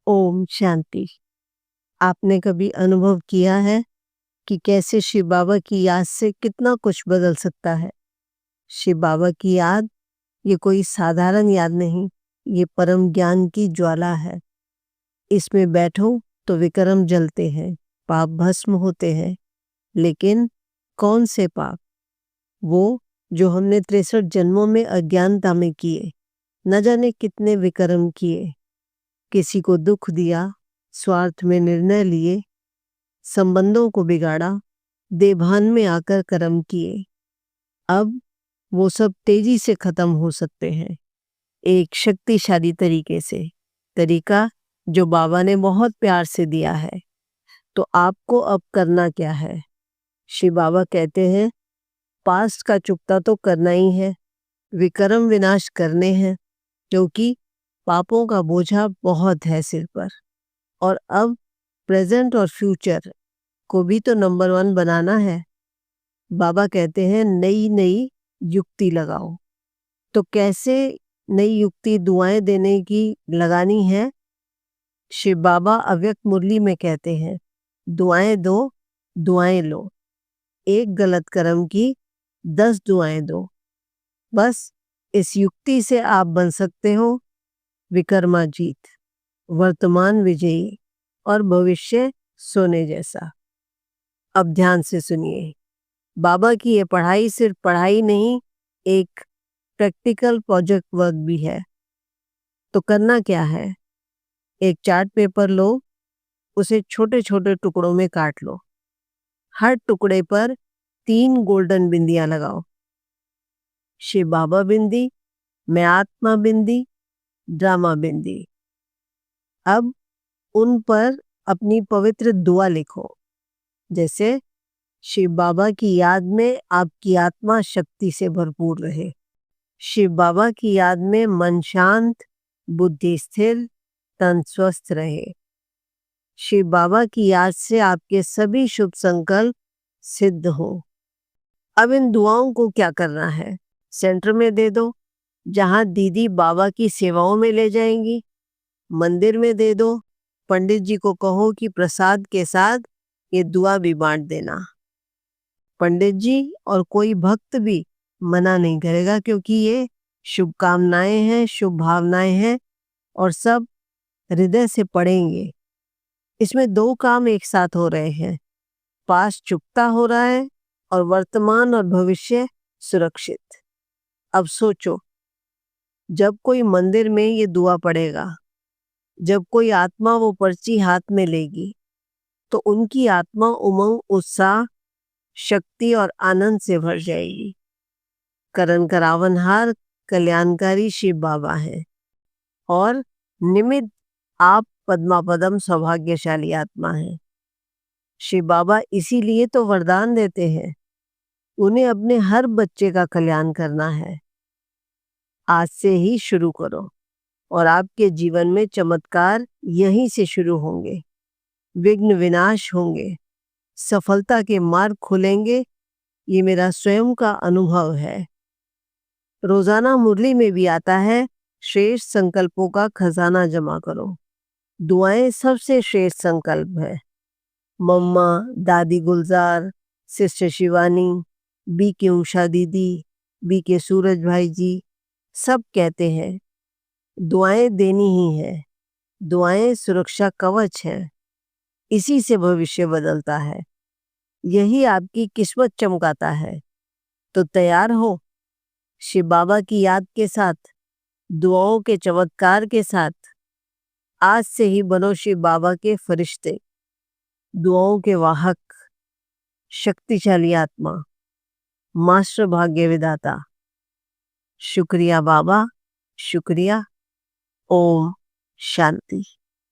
ओम शांति। आपने कभी अनुभव किया है कि कैसे शिव बाबा की याद से कितना कुछ बदल सकता है? शिव बाबा की याद ये कोई साधारण याद नहीं, ये परम ज्ञान की ज्वाला है। इसमें बैठो तो विक्रम जलते हैं, पाप भस्म होते हैं। लेकिन कौन से पाप? वो जो हमने 63 जन्मों में अज्ञानता में किए, न जाने कितने विक्रम किए। किसी को दुख दिया, स्वार्थ में निर्णय लिए, संबंधों को बिगाड़ा, देभान में आकर कर्म किए। अब वो सब तेजी से खत्म हो सकते हैं, एक शक्तिशाली तरीके से, तरीका जो बाबा ने बहुत प्यार से दिया है। तो आपको अब करना क्या है? शिव बाबा कहते हैं, पास्ट का चुकता तो करना ही है, विक्रम विनाश करने हैं, क्योंकि पापों का बोझा बहुत है सिर पर। और अब प्रेजेंट और फ्यूचर को भी तो नंबर 1 बनाना है। बाबा कहते हैं नई नई युक्ति लगाओ। तो कैसे नई युक्ति दुआएं देने की लगानी है? शिव बाबा अव्यक्त मुरली में कहते हैं, दुआएं दो, दुआएं लो। एक गलत कर्म की 10 दुआएं दो। बस इस युक्ति से आप बन सकते हो विक्रमाजीत, वर्तमान विजयी और भविष्य सोने जैसा। अब ध्यान से सुनिए, बाबा की ये पढ़ाई सिर्फ पढ़ाई नहीं, एक प्रैक्टिकल प्रोजेक्ट वर्क भी है। तो करना क्या है? एक चार्ट पेपर लो, उसे छोटे छोटे टुकड़ों में काट लो। हर टुकड़े पर 3 गोल्डन बिंदियां लगाओ। शिव बाबा बिंदी, मैं आत्मा बिंदी, ड्रामा बिंदी। अब उन पर अपनी पवित्र दुआ लिखो, जैसे शिव बाबा की याद में आपकी आत्मा शक्ति से भरपूर रहे। शिव बाबा की याद में मन शांत, बुद्धि स्थिर, तन स्वस्थ रहे। शिव बाबा की याद से आपके सभी शुभ संकल्प सिद्ध हो। अब इन दुआओं को क्या करना है? सेंटर में दे दो, जहां दीदी बाबा की सेवाओं में ले जाएंगी। मंदिर में दे दो, पंडित जी को कहो कि प्रसाद के साथ ये दुआ भी बांट देना। पंडित जी और कोई भक्त भी मना नहीं करेगा, क्योंकि ये शुभकामनाएं हैं, शुभ भावनाएं हैं और सब हृदय से पढ़ेंगे। इसमें 2 काम एक साथ हो रहे हैं, पास्ट चुकता हो रहा है और वर्तमान और भविष्य सुरक्षित। अब सोचो, जब कोई मंदिर में ये दुआ पढ़ेगा, जब कोई आत्मा वो पर्ची हाथ में लेगी, तो उनकी आत्मा उमंग, उत्साह, शक्ति और आनंद से भर जाएगी। करण करावनहार कल्याणकारी शिव बाबा हैं और निमित्त आप पद्मापदम सौभाग्यशाली आत्मा हैं। शिव बाबा इसीलिए तो वरदान देते हैं, उन्हें अपने हर बच्चे का कल्याण करना है। आज से ही शुरू करो और आपके जीवन में चमत्कार यहीं से शुरू होंगे। विघ्न विनाश होंगे, सफलता के मार्ग खुलेंगे। ये मेरा स्वयं का अनुभव है। रोजाना मुरली में भी आता है, श्रेष्ठ संकल्पों का खजाना जमा करो। दुआएं सबसे श्रेष्ठ संकल्प है। मम्मा, दादी गुलजार, सिस्टर शिवानी, बी के उषा दीदी, बी के सूरज भाई जी सब कहते हैं, दुआएं देनी ही है। दुआएं सुरक्षा कवच है, इसी से भविष्य बदलता है, यही आपकी किस्मत चमकाता है। तो तैयार हो शिव बाबा की याद के साथ, दुआओं के चमत्कार के साथ। आज से ही बनो शिव बाबा के फरिश्ते, दुआओं के वाहक, शक्तिशाली आत्मा, मास्टर भाग्य विदाता। शुक्रिया बाबा, शुक्रिया। ओम शांति।